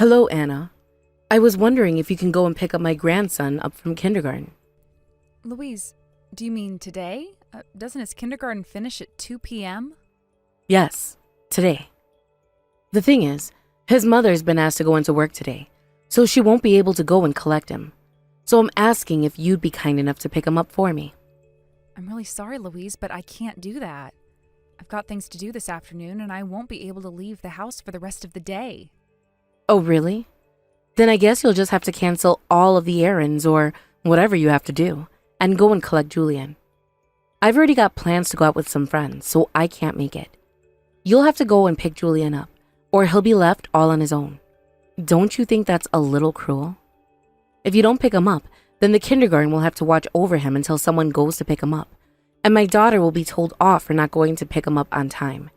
Hello, Anna. I was wondering if you can go and pick up my grandson up from kindergarten. Louise, do you mean today? Doesn't his kindergarten finish at 2 p.m.? Yes, today. The thing is, his mother's been asked to go into work today, so she won't be able to go and collect him. So I'm asking if you'd be kind enough to pick him up for me. I'm really sorry, Louise, but I can't do that. I've got things to do this afternoon, and I won't be able to leave the house for the rest of the day. Oh, really? Then I guess you'll just have to cancel all of the errands or whatever you have to do and go and collect Julian. I've already got plans to go out with some friends, so I can't make it. You'll have to go and pick Julian up, or he'll be left all on his own. Don't you think that's a little cruel? If you don't pick him up, then the kindergarten will have to watch over him until someone goes to pick him up, and my daughter will be told off for not going to pick him up on time.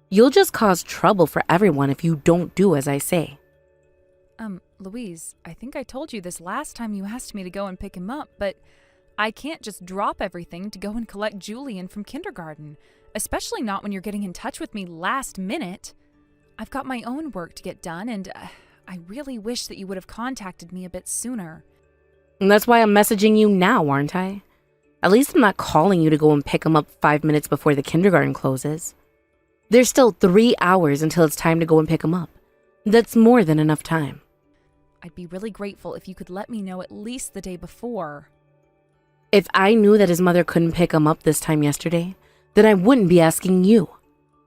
You'll just cause trouble for everyone if you don't do as I say. Louise, I think I told you this last time you asked me to go and pick him up, but I can't just drop everything to go and collect Julian from kindergarten, especially not when you're getting in touch with me last minute. I've got my own work to get done, and I really wish that you would have contacted me a bit sooner. And that's why I'm messaging you now, aren't I? At least I'm not calling you to go and pick him up 5 minutes before the kindergarten closes. There's still 3 hours until it's time to go and pick him up. That's more than enough time. I'd be really grateful if you could let me know at least the day before. If I knew that his mother couldn't pick him up this time yesterday, then I wouldn't be asking you.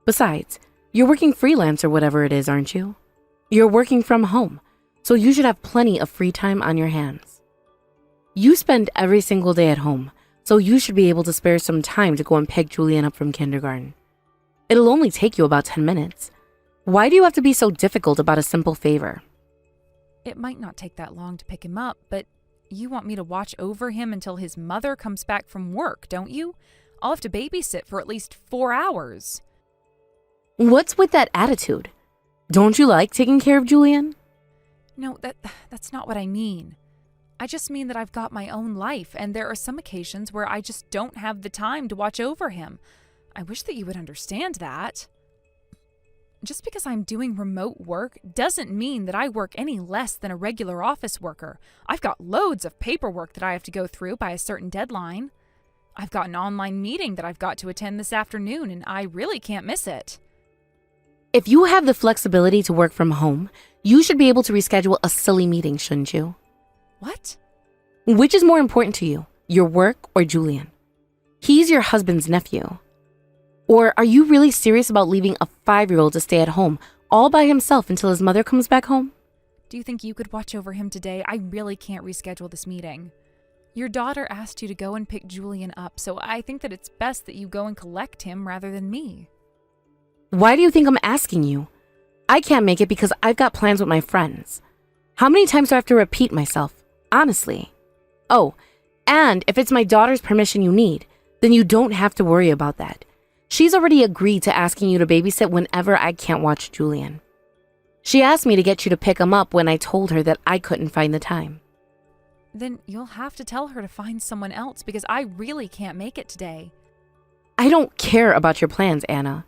Besides, you're working freelance or whatever it is, aren't you? You're working from home, so you should have plenty of free time on your hands. You spend every single day at home, so you should be able to spare some time to go and pick Julian up from kindergarten. It'll only take you about 10 minutes. Why do you have to be so difficult about a simple favor? It might not take that long to pick him up, but you want me to watch over him until his mother comes back from work, don't you? I'll have to babysit for at least 4 hours. What's with that attitude? Don't you like taking care of Julian? No, that's not what I mean. I just mean that I've got my own life, and there are some occasions where I just don't have the time to watch over him. I wish that you would understand that. Just because I'm doing remote work doesn't mean that I work any less than a regular office worker. I've got loads of paperwork that I have to go through by a certain deadline. I've got an online meeting that I've got to attend this afternoon, and I really can't miss it. If you have the flexibility to work from home, you should be able to reschedule a silly meeting, shouldn't you? What? Which is more important to you, your work or Julian? He's your husband's nephew. Or are you really serious about leaving a 5-year-old to stay at home all by himself until his mother comes back home? Do you think you could watch over him today? I really can't reschedule this meeting. Your daughter asked you to go and pick Julian up, so I think that it's best that you go and collect him rather than me. Why do you think I'm asking you? I can't make it because I've got plans with my friends. How many times do I have to repeat myself? Honestly. Oh, and if it's my daughter's permission you need, then you don't have to worry about that. She's already agreed to asking you to babysit whenever I can't watch Julian. She asked me to get you to pick him up when I told her that I couldn't find the time. Then you'll have to tell her to find someone else because I really can't make it today. I don't care about your plans, Anna.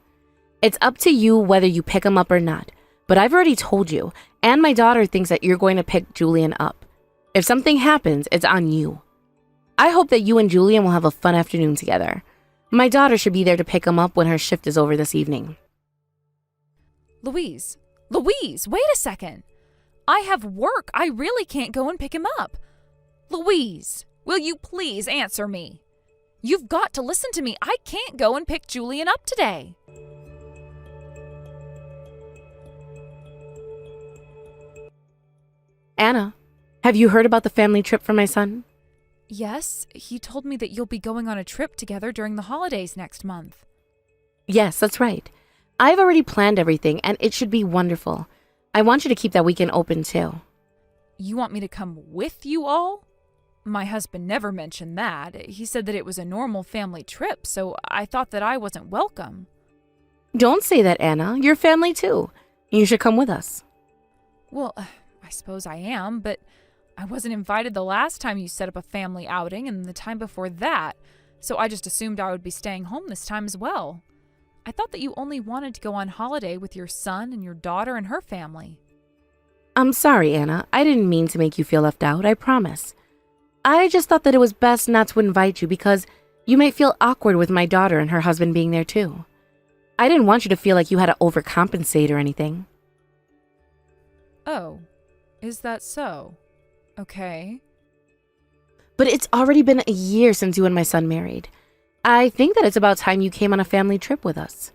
It's up to you whether you pick him up or not, but I've already told you, and my daughter thinks that you're going to pick Julian up. If something happens, it's on you. I hope that you and Julian will have a fun afternoon together. My daughter should be there to pick him up when her shift is over this evening. Louise, wait a second. I have work. I really can't go and pick him up. Louise, will you please answer me? You've got to listen to me. I can't go and pick Julian up today. Anna, have you heard about the family trip for my son? Yes, he told me that you'll be going on a trip together during the holidays next month. Yes, that's right. I've already planned everything, and it should be wonderful. I want you to keep that weekend open, too. You want me to come with you all? My husband never mentioned that. He said that it was a normal family trip, so I thought that I wasn't welcome. Don't say that, Anna. You're family, too. You should come with us. Well, I suppose I am, but I wasn't invited the last time you set up a family outing and the time before that, so I just assumed I would be staying home this time as well. I thought that you only wanted to go on holiday with your son and your daughter and her family. I'm sorry, Anna. I didn't mean to make you feel left out, I promise. I just thought that it was best not to invite you because you might feel awkward with my daughter and her husband being there too. I didn't want you to feel like you had to overcompensate or anything. Oh, is that so? Okay. But it's already been a year since you and my son married. I think that it's about time you came on a family trip with us.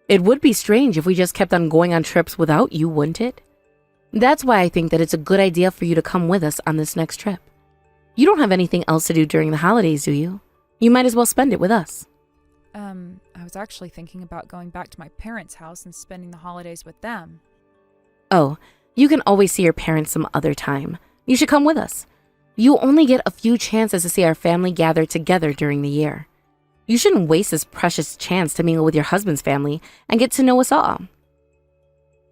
It would be strange if we just kept on going on trips without you, wouldn't it? That's why I think that it's a good idea for you to come with us on this next trip. You don't have anything else to do during the holidays, do you? You might as well spend it with us. I was actually thinking about going back to my parents' house and spending the holidays with them. Oh, you can always see your parents some other time. You should come with us. You only get a few chances to see our family gather together during the year. You shouldn't waste this precious chance to mingle with your husband's family and get to know us all.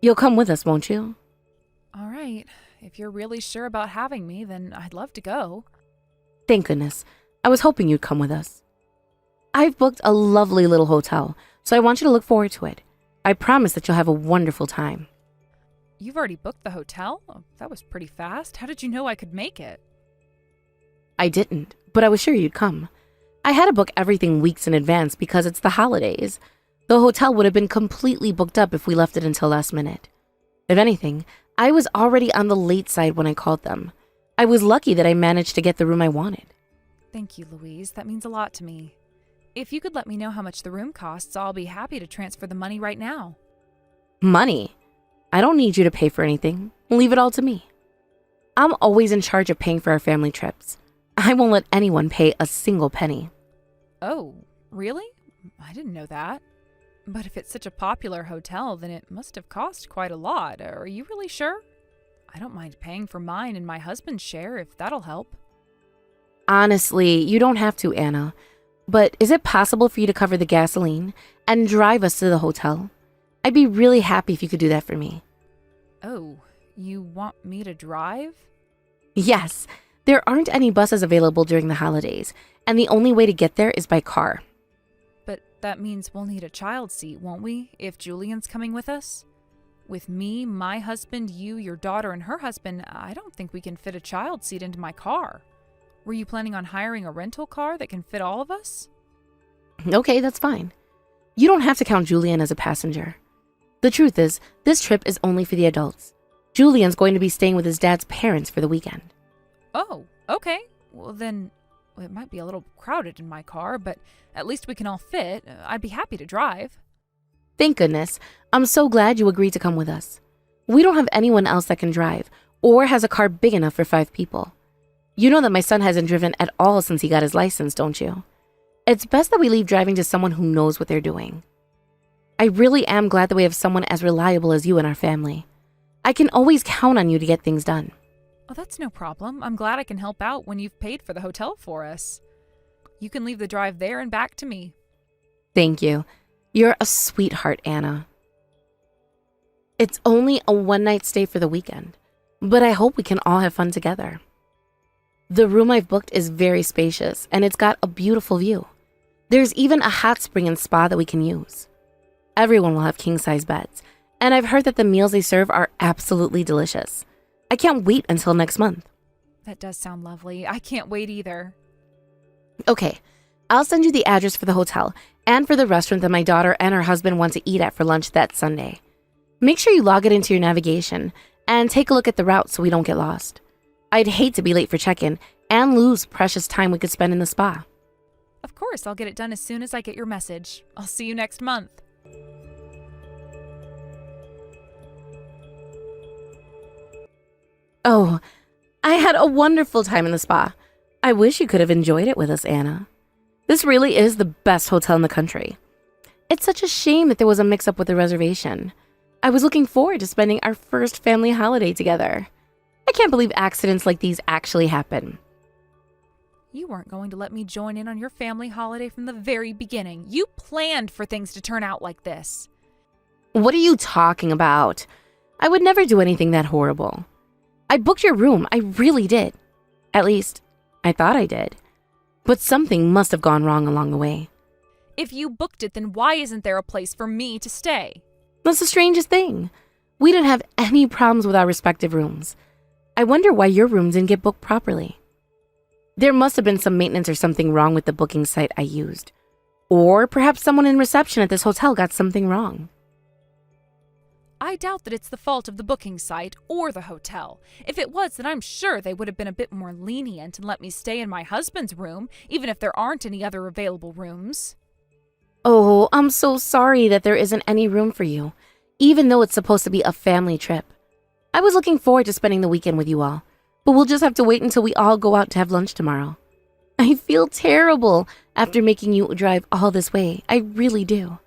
You'll come with us, won't you? All right. If you're really sure about having me, then I'd love to go. Thank goodness. I was hoping you'd come with us. I've booked a lovely little hotel, so I want you to look forward to it. I promise that you'll have a wonderful time. You've already booked the hotel? Oh, that was pretty fast. How did you know I could make it? I didn't, but I was sure you'd come. I had to book everything weeks in advance because it's the holidays. The hotel would have been completely booked up if we left it until last minute. If anything, I was already on the late side when I called them. I was lucky that I managed to get the room I wanted. Thank you, Louise. That means a lot to me. If you could let me know how much the room costs, I'll be happy to transfer the money right now. Money? I don't need you to pay for anything. Leave it all to me. I'm always in charge of paying for our family trips. I won't let anyone pay a single penny. Oh, really? I didn't know that. But if it's such a popular hotel, then it must have cost quite a lot. Are you really sure? I don't mind paying for mine and my husband's share if that'll help. Honestly, you don't have to, Anna. But is it possible for you to cover the gasoline and drive us to the hotel? I'd be really happy if you could do that for me. Oh, you want me to drive? Yes, there aren't any buses available during the holidays, and the only way to get there is by car. But that means we'll need a child seat, won't we, if Julian's coming with us? With me, my husband, you, your daughter, and her husband, I don't think we can fit a child seat into my car. Were you planning on hiring a rental car that can fit all of us? Okay, that's fine. You don't have to count Julian as a passenger. The truth is, this trip is only for the adults. Julian's going to be staying with his dad's parents for the weekend. Oh, okay. Well, then it might be a little crowded in my car, but at least we can all fit. I'd be happy to drive. Thank goodness. I'm so glad you agreed to come with us. We don't have anyone else that can drive or has a car big enough for 5 people. You know that my son hasn't driven at all since he got his license, don't you? It's best that we leave driving to someone who knows what they're doing. I really am glad that we have someone as reliable as you in our family. I can always count on you to get things done. Oh, that's no problem. I'm glad I can help out when you've paid for the hotel for us. You can leave the drive there and back to me. Thank you. You're a sweetheart, Anna. It's only a one-night stay for the weekend, but I hope we can all have fun together. The room I've booked is very spacious, and it's got a beautiful view. There's even a hot spring and spa that we can use. Everyone will have king-size beds, and I've heard that the meals they serve are absolutely delicious. I can't wait until next month. That does sound lovely. I can't wait either. Okay, I'll send you the address for the hotel and for the restaurant that my daughter and her husband want to eat at for lunch that Sunday. Make sure you log it into your navigation and take a look at the route so we don't get lost. I'd hate to be late for check-in and lose precious time we could spend in the spa. Of course, I'll get it done as soon as I get your message. I'll see you next month. Oh, I had a wonderful time in the spa. I wish you could have enjoyed it with us, Anna. This really is the best hotel in the country. It's such a shame that there was a mix-up with the reservation. I was looking forward to spending our first family holiday together. I can't believe accidents like these actually happen. You weren't going to let me join in on your family holiday from the very beginning. You planned for things to turn out like this. What are you talking about? I would never do anything that horrible. I booked your room, I really did. At least, I thought I did. But something must have gone wrong along the way. If you booked it, then why isn't there a place for me to stay? That's the strangest thing. We didn't have any problems with our respective rooms. I wonder why your room didn't get booked properly. There must have been some maintenance or something wrong with the booking site I used. Or perhaps someone in reception at this hotel got something wrong. I doubt that it's the fault of the booking site or the hotel. If it was, then I'm sure they would have been a bit more lenient and let me stay in my husband's room, even if there aren't any other available rooms. Oh, I'm so sorry that there isn't any room for you, even though it's supposed to be a family trip. I was looking forward to spending the weekend with you all, but we'll just have to wait until we all go out to have lunch tomorrow. I feel terrible after making you drive all this way. I really do.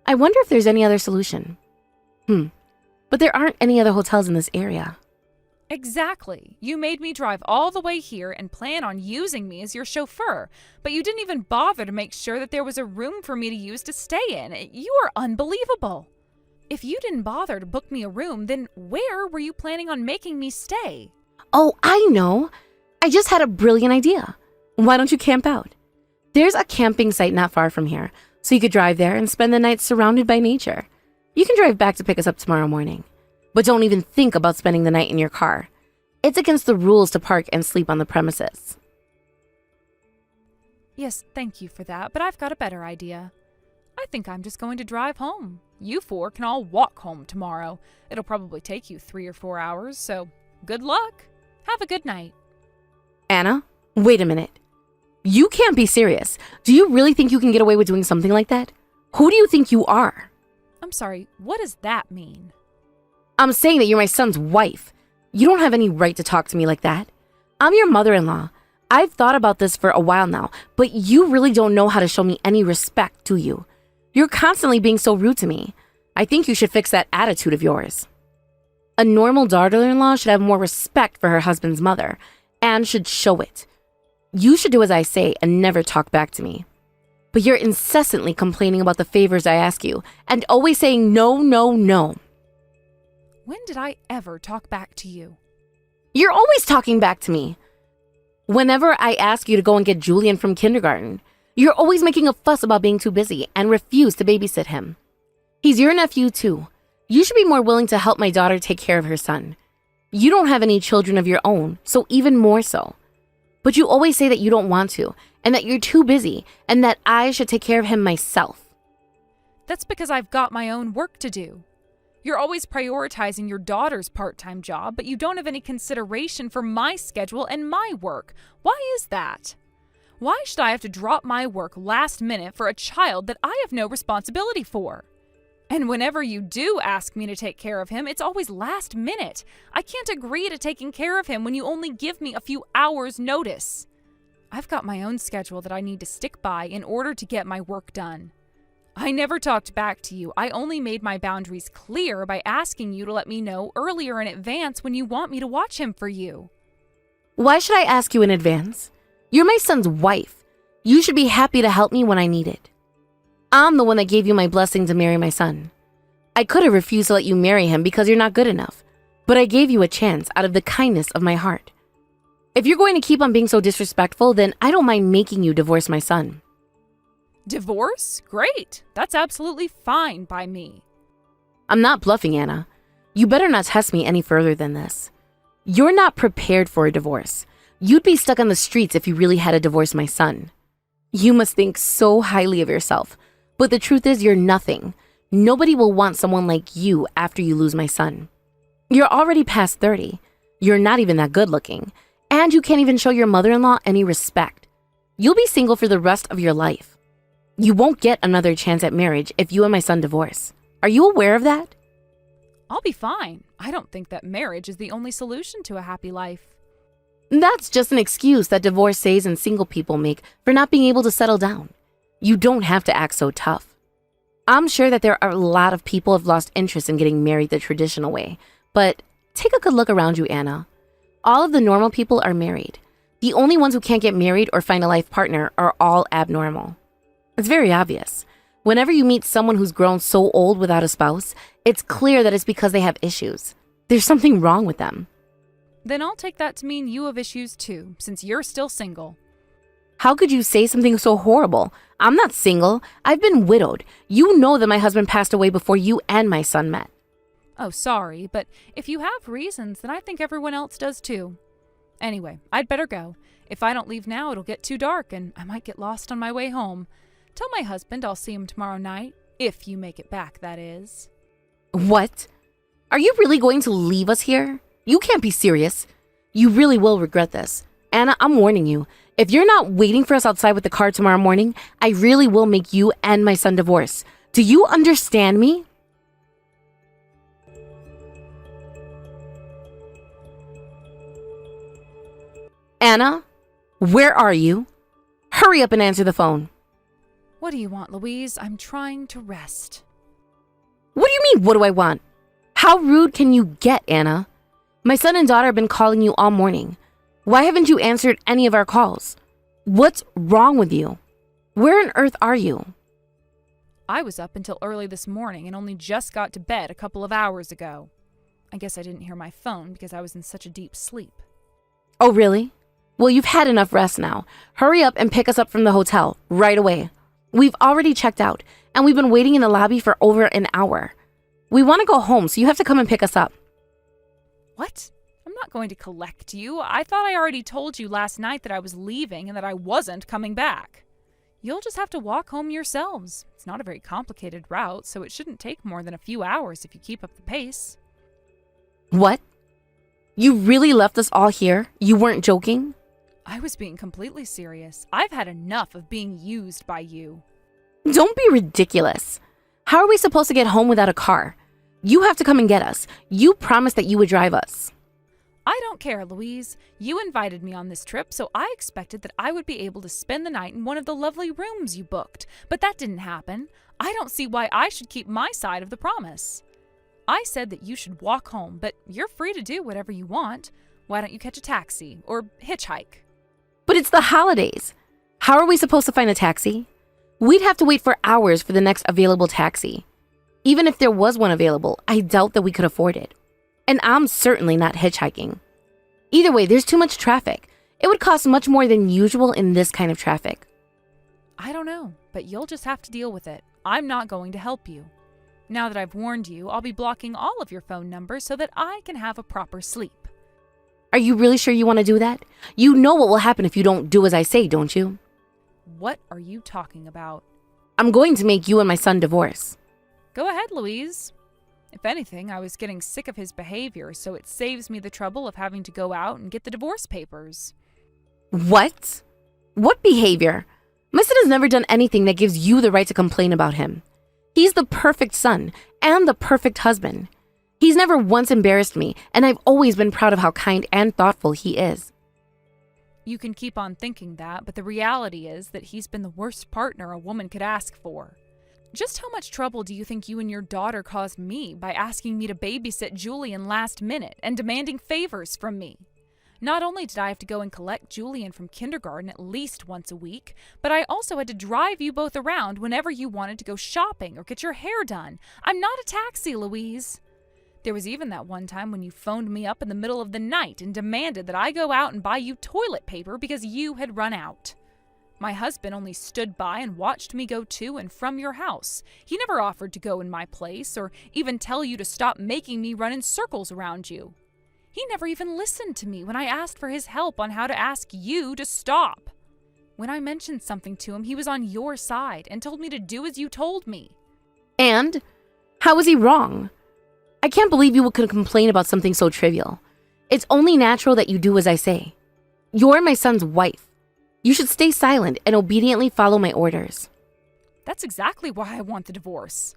I wonder if there's any other solution. But there aren't any other hotels in this area. Exactly. You made me drive all the way here and plan on using me as your chauffeur, but you didn't even bother to make sure that there was a room for me to use to stay in. You are unbelievable. If you didn't bother to book me a room, then where were you planning on making me stay? Oh, I know. I just had a brilliant idea. Why don't you camp out? There's a camping site not far from here, so you could drive there and spend the night surrounded by nature. You can drive back to pick us up tomorrow morning. But don't even think about spending the night in your car. It's against the rules to park and sleep on the premises. Yes, thank you for that, but I've got a better idea. I think I'm just going to drive home. You four can all walk home tomorrow. It'll probably take you 3 or 4 hours, so good luck. Have a good night. Anna, wait a minute. You can't be serious. Do you really think you can get away with doing something like that? Who do you think you are? I'm sorry, what does that mean? I'm saying that you're my son's wife. You don't have any right to talk to me like that. I'm your mother-in-law. I've thought about this for a while now, but you really don't know how to show me any respect, do you? You're constantly being so rude to me. I think you should fix that attitude of yours. A normal daughter-in-law should have more respect for her husband's mother and should show it. You should do as I say and never talk back to me. But you're incessantly complaining about the favors I ask you and always saying no, no, no. When did I ever talk back to you? You're always talking back to me. Whenever I ask you to go and get Julian from kindergarten, you're always making a fuss about being too busy and refuse to babysit him. He's your nephew too. You should be more willing to help my daughter take care of her son. You don't have any children of your own, so even more so. But you always say that you don't want to, and that you're too busy, and that I should take care of him myself. That's because I've got my own work to do. You're always prioritizing your daughter's part-time job, but you don't have any consideration for my schedule and my work. Why is that? Why should I have to drop my work last minute for a child that I have no responsibility for? And whenever you do ask me to take care of him, it's always last minute. I can't agree to taking care of him when you only give me a few hours' notice. I've got my own schedule that I need to stick by in order to get my work done. I never talked back to you. I only made my boundaries clear by asking you to let me know earlier in advance when you want me to watch him for you. Why should I ask you in advance? You're my son's wife. You should be happy to help me when I need it. I'm the one that gave you my blessing to marry my son. I could have refused to let you marry him because you're not good enough, but I gave you a chance out of the kindness of my heart. If you're going to keep on being so disrespectful, then I don't mind making you divorce my son. Divorce? Great. That's absolutely fine by me. I'm not bluffing, Anna. You better not test me any further than this. You're not prepared for a divorce. You'd be stuck on the streets if you really had to divorce my son. You must think so highly of yourself, but the truth is you're nothing. Nobody will want someone like you after you lose my son. You're already past 30. You're not even that good looking, and you can't even show your mother-in-law any respect. You'll be single for the rest of your life. You won't get another chance at marriage if you and my son divorce. Are you aware of that? I'll be fine. I don't think that marriage is the only solution to a happy life. That's just an excuse that divorcees and single people make for not being able to settle down. You don't have to act so tough. I'm sure that there are a lot of people who have lost interest in getting married the traditional way, but take a good look around you, Anna. All of the normal people are married. The only ones who can't get married or find a life partner are all abnormal. It's very obvious. Whenever you meet someone who's grown so old without a spouse, it's clear that it's because they have issues. There's something wrong with them. Then I'll take that to mean you have issues too, since you're still single. How could you say something so horrible? I'm not single. I've been widowed. You know that my husband passed away before you and my son met. Oh, sorry, but if you have reasons, then I think everyone else does too. Anyway, I'd better go. If I don't leave now, it'll get too dark and I might get lost on my way home. Tell my husband I'll see him tomorrow night, if you make it back, that is. What? Are you really going to leave us here? You can't be serious. You really will regret this. Anna, I'm warning you. If you're not waiting for us outside with the car tomorrow morning, I really will make you and my son divorce. Do you understand me? Anna, where are you? Hurry up and answer the phone. What do you want, Louise? I'm trying to rest. What do you mean, what do I want? How rude can you get, Anna? My son and daughter have been calling you all morning. Why haven't you answered any of our calls? What's wrong with you? Where on earth are you? I was up until early this morning and only just got to bed a couple of hours ago. I guess I didn't hear my phone because I was in such a deep sleep. Oh, really? Well, you've had enough rest now. Hurry up and pick us up from the hotel right away. We've already checked out, and we've been waiting in the lobby for over an hour. We want to go home, so you have to come and pick us up. What? I'm not going to collect you. I thought I already told you last night that I was leaving and that I wasn't coming back. You'll just have to walk home yourselves. It's not a very complicated route, so it shouldn't take more than a few hours if you keep up the pace. What? You really left us all here? You weren't joking? I was being completely serious. I've had enough of being used by you. Don't be ridiculous. How are we supposed to get home without a car? You have to come and get us. You promised that you would drive us. I don't care, Louise. You invited me on this trip, so I expected that I would be able to spend the night in one of the lovely rooms you booked. But that didn't happen. I don't see why I should keep my side of the promise. I said that you should walk home, but you're free to do whatever you want. Why don't you catch a taxi or hitchhike? But it's the holidays. How are we supposed to find a taxi? We'd have to wait for hours for the next available taxi. Even if there was one available, I doubt that we could afford it. And I'm certainly not hitchhiking. Either way, there's too much traffic. It would cost much more than usual in this kind of traffic. I don't know, but you'll just have to deal with it. I'm not going to help you. Now that I've warned you, I'll be blocking all of your phone numbers so that I can have a proper sleep. Are you really sure you want to do that? You know what will happen if you don't do as I say, don't you? What are you talking about? I'm going to make you and my son divorce. Go ahead, Louise. If anything, I was getting sick of his behavior, so it saves me the trouble of having to go out and get the divorce papers. What? What behavior? My son has never done anything that gives you the right to complain about him. He's the perfect son and the perfect husband. He's never once embarrassed me, and I've always been proud of how kind and thoughtful he is. You can keep on thinking that, but the reality is that he's been the worst partner a woman could ask for. Just how much trouble do you think you and your daughter caused me by asking me to babysit Julian last minute and demanding favors from me? Not only did I have to go and collect Julian from kindergarten at least once a week, but I also had to drive you both around whenever you wanted to go shopping or get your hair done. I'm not a taxi, Louise. There was even that one time when you phoned me up in the middle of the night and demanded that I go out and buy you toilet paper because you had run out. My husband only stood by and watched me go to and from your house. He never offered to go in my place or even tell you to stop making me run in circles around you. He never even listened to me when I asked for his help on how to ask you to stop. When I mentioned something to him, he was on your side and told me to do as you told me. And? How was he wrong? I can't believe you could complain about something so trivial. It's only natural that you do as I say. You're my son's wife. You should stay silent and obediently follow my orders. That's exactly why I want the divorce.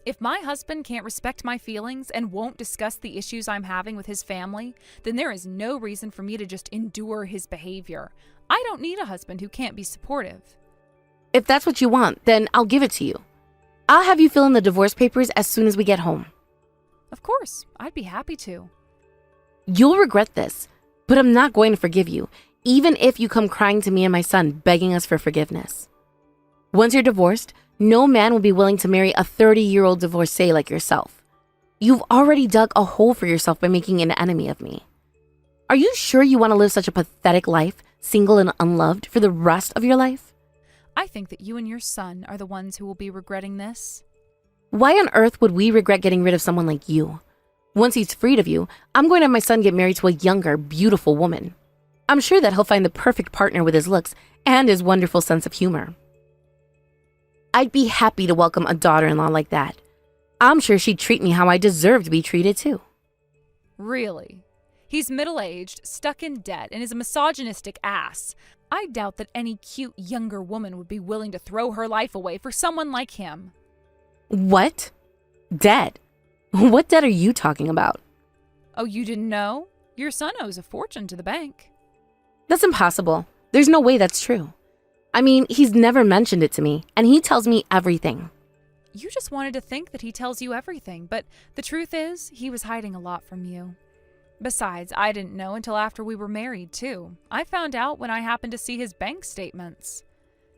If my husband can't respect my feelings and won't discuss the issues I'm having with his family, then there is no reason for me to just endure his behavior. I don't need a husband who can't be supportive. If that's what you want, then I'll give it to you. I'll have you fill in the divorce papers as soon as we get home. Of course, I'd be happy to. You'll regret this, but I'm not going to forgive you, even if you come crying to me and my son begging us for forgiveness. Once you're divorced, no man will be willing to marry a 30-year-old divorcee like yourself. You've already dug a hole for yourself by making an enemy of me. Are you sure you want to live such a pathetic life, single and unloved, for the rest of your life? I think that you and your son are the ones who will be regretting this. Why on earth would we regret getting rid of someone like you? Once he's freed of you, I'm going to have my son get married to a younger, beautiful woman. I'm sure that he'll find the perfect partner with his looks and his wonderful sense of humor. I'd be happy to welcome a daughter-in-law like that. I'm sure she'd treat me how I deserve to be treated too. Really? He's middle-aged, stuck in debt, and is a misogynistic ass. I doubt that any cute younger woman would be willing to throw her life away for someone like him. What? Debt? What debt are you talking about? Oh, you didn't know? Your son owes a fortune to the bank. That's impossible. There's no way that's true. I mean, he's never mentioned it to me, and he tells me everything. You just wanted to think that he tells you everything, but the truth is, he was hiding a lot from you. Besides, I didn't know until after we were married, too. I found out when I happened to see his bank statements.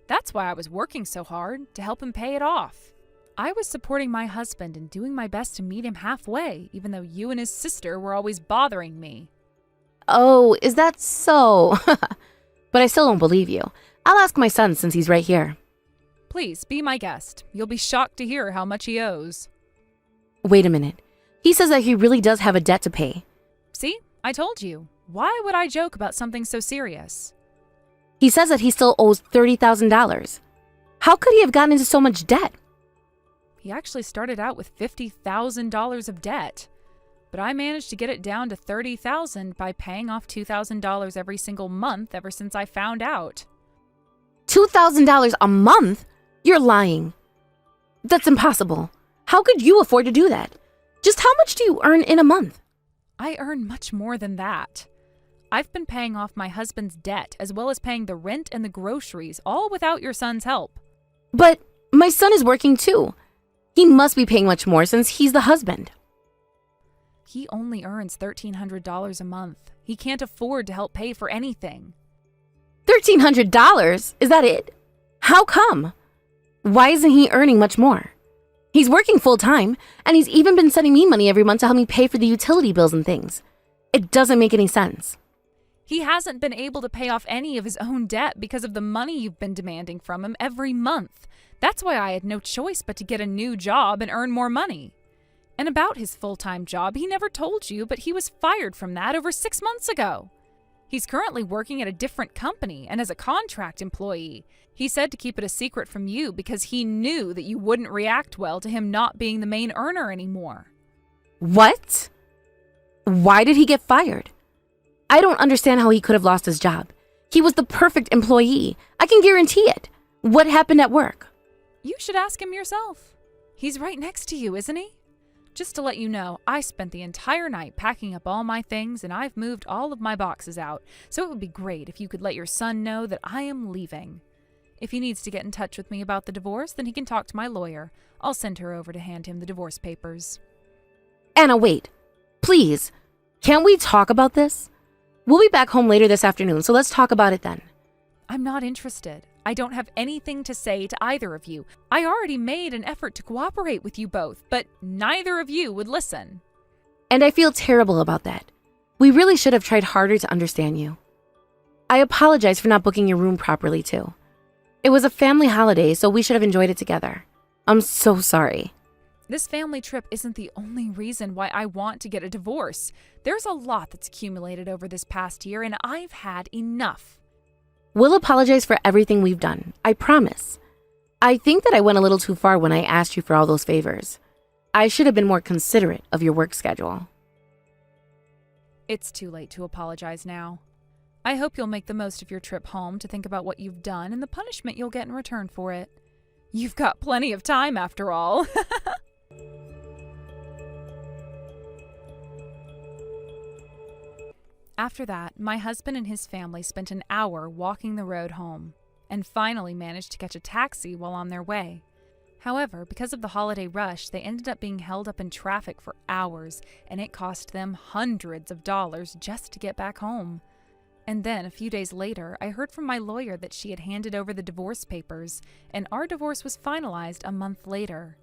That's why I was working so hard, to help him pay it off. I was supporting my husband and doing my best to meet him halfway, even though you and his sister were always bothering me. Oh, is that so? But I still don't believe you. I'll ask my son since he's right here. Please, be my guest. You'll be shocked to hear how much he owes. Wait a minute. He says that he really does have a debt to pay. See? I told you. Why would I joke about something so serious? He says that he still owes $30,000. How could he have gotten into so much debt? He actually started out with $50,000 of debt. But I managed to get it down to $30,000 by paying off $2,000 every single month ever since I found out. $2,000 a month? You're lying. That's impossible. How could you afford to do that? Just how much do you earn in a month? I earn much more than that. I've been paying off my husband's debt as well as paying the rent and the groceries, all without your son's help. But my son is working too. He must be paying much more since he's the husband. He only earns $1,300 a month. He can't afford to help pay for anything. $1,300? Is that it? How come? Why isn't he earning much more? He's working full-time, and he's even been sending me money every month to help me pay for the utility bills and things. It doesn't make any sense. He hasn't been able to pay off any of his own debt because of the money you've been demanding from him every month. That's why I had no choice but to get a new job and earn more money. And about his full-time job, he never told you, but he was fired from that over 6 months ago. He's currently working at a different company and as a contract employee. He said to keep it a secret from you because he knew that you wouldn't react well to him not being the main earner anymore. What? Why did he get fired? I don't understand how he could have lost his job. He was the perfect employee. I can guarantee it. What happened at work? You should ask him yourself. He's right next to you, isn't he? Just to let you know, I spent the entire night packing up all my things and I've moved all of my boxes out, so it would be great if you could let your son know that I am leaving. If he needs to get in touch with me about the divorce, then he can talk to my lawyer. I'll send her over to hand him the divorce papers. Anna, wait. Please. Can't we talk about this? We'll be back home later this afternoon, so let's talk about it then. I'm not interested. I don't have anything to say to either of you. I already made an effort to cooperate with you both, but neither of you would listen. And I feel terrible about that. We really should have tried harder to understand you. I apologize for not booking your room properly, too. It was a family holiday, so we should have enjoyed it together. I'm so sorry. This family trip isn't the only reason why I want to get a divorce. There's a lot that's accumulated over this past year, and I've had enough. We'll apologize for everything we've done, I promise. I think that I went a little too far when I asked you for all those favors. I should have been more considerate of your work schedule. It's too late to apologize now. I hope you'll make the most of your trip home to think about what you've done and the punishment you'll get in return for it. You've got plenty of time after all. After that, my husband and his family spent an hour walking the road home and finally managed to catch a taxi while on their way. However, because of the holiday rush, they ended up being held up in traffic for hours, and it cost them hundreds of dollars just to get back home. And then, a few days later, I heard from my lawyer that she had handed over the divorce papers, and our divorce was finalized a month later.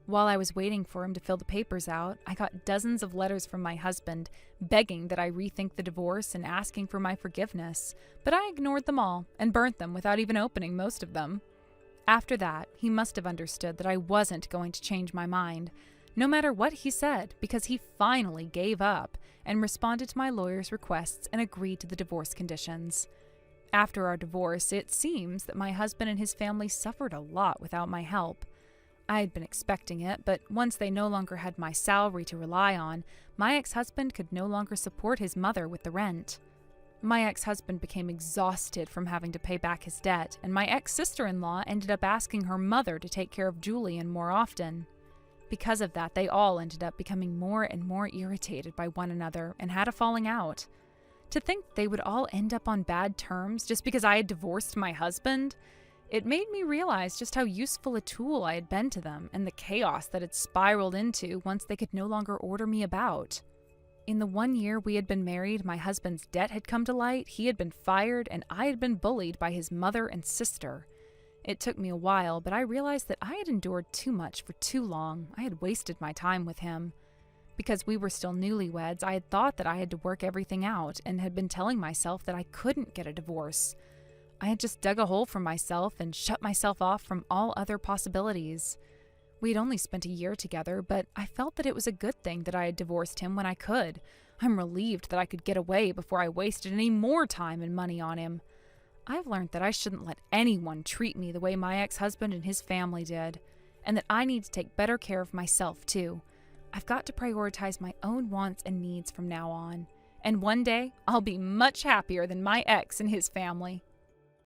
While I was waiting for him to fill the papers out, I got dozens of letters from my husband, begging that I rethink the divorce and asking for my forgiveness, but I ignored them all and burnt them without even opening most of them. After that, he must have understood that I wasn't going to change my mind. no matter what he said, because he finally gave up and responded to my lawyer's requests and agreed to the divorce conditions. After our divorce, it seems that my husband and his family suffered a lot without my help. I had been expecting it, but once they no longer had my salary to rely on, my ex-husband could no longer support his mother with the rent. My ex-husband became exhausted from having to pay back his debt, and my ex-sister-in-law ended up asking her mother to take care of Julian more often. Because of that, they all ended up becoming more and more irritated by one another and had a falling out. To think they would all end up on bad terms just because I had divorced my husband, it made me realize just how useful a tool I had been to them and the chaos that had spiraled into once they could no longer order me about. In the 1 year we had been married, my husband's debt had come to light, he had been fired, and I had been bullied by his mother and sister. It took me a while, but I realized that I had endured too much for too long. I had wasted my time with him. Because we were still newlyweds, I had thought that I had to work everything out and had been telling myself that I couldn't get a divorce. I had just dug a hole for myself and shut myself off from all other possibilities. We had only spent a year together, but I felt that it was a good thing that I had divorced him when I could. I'm relieved that I could get away before I wasted any more time and money on him. I've learned that I shouldn't let anyone treat me the way my ex-husband and his family did, and that I need to take better care of myself too. I've got to prioritize my own wants and needs from now on, and one day I'll be much happier than my ex and his family.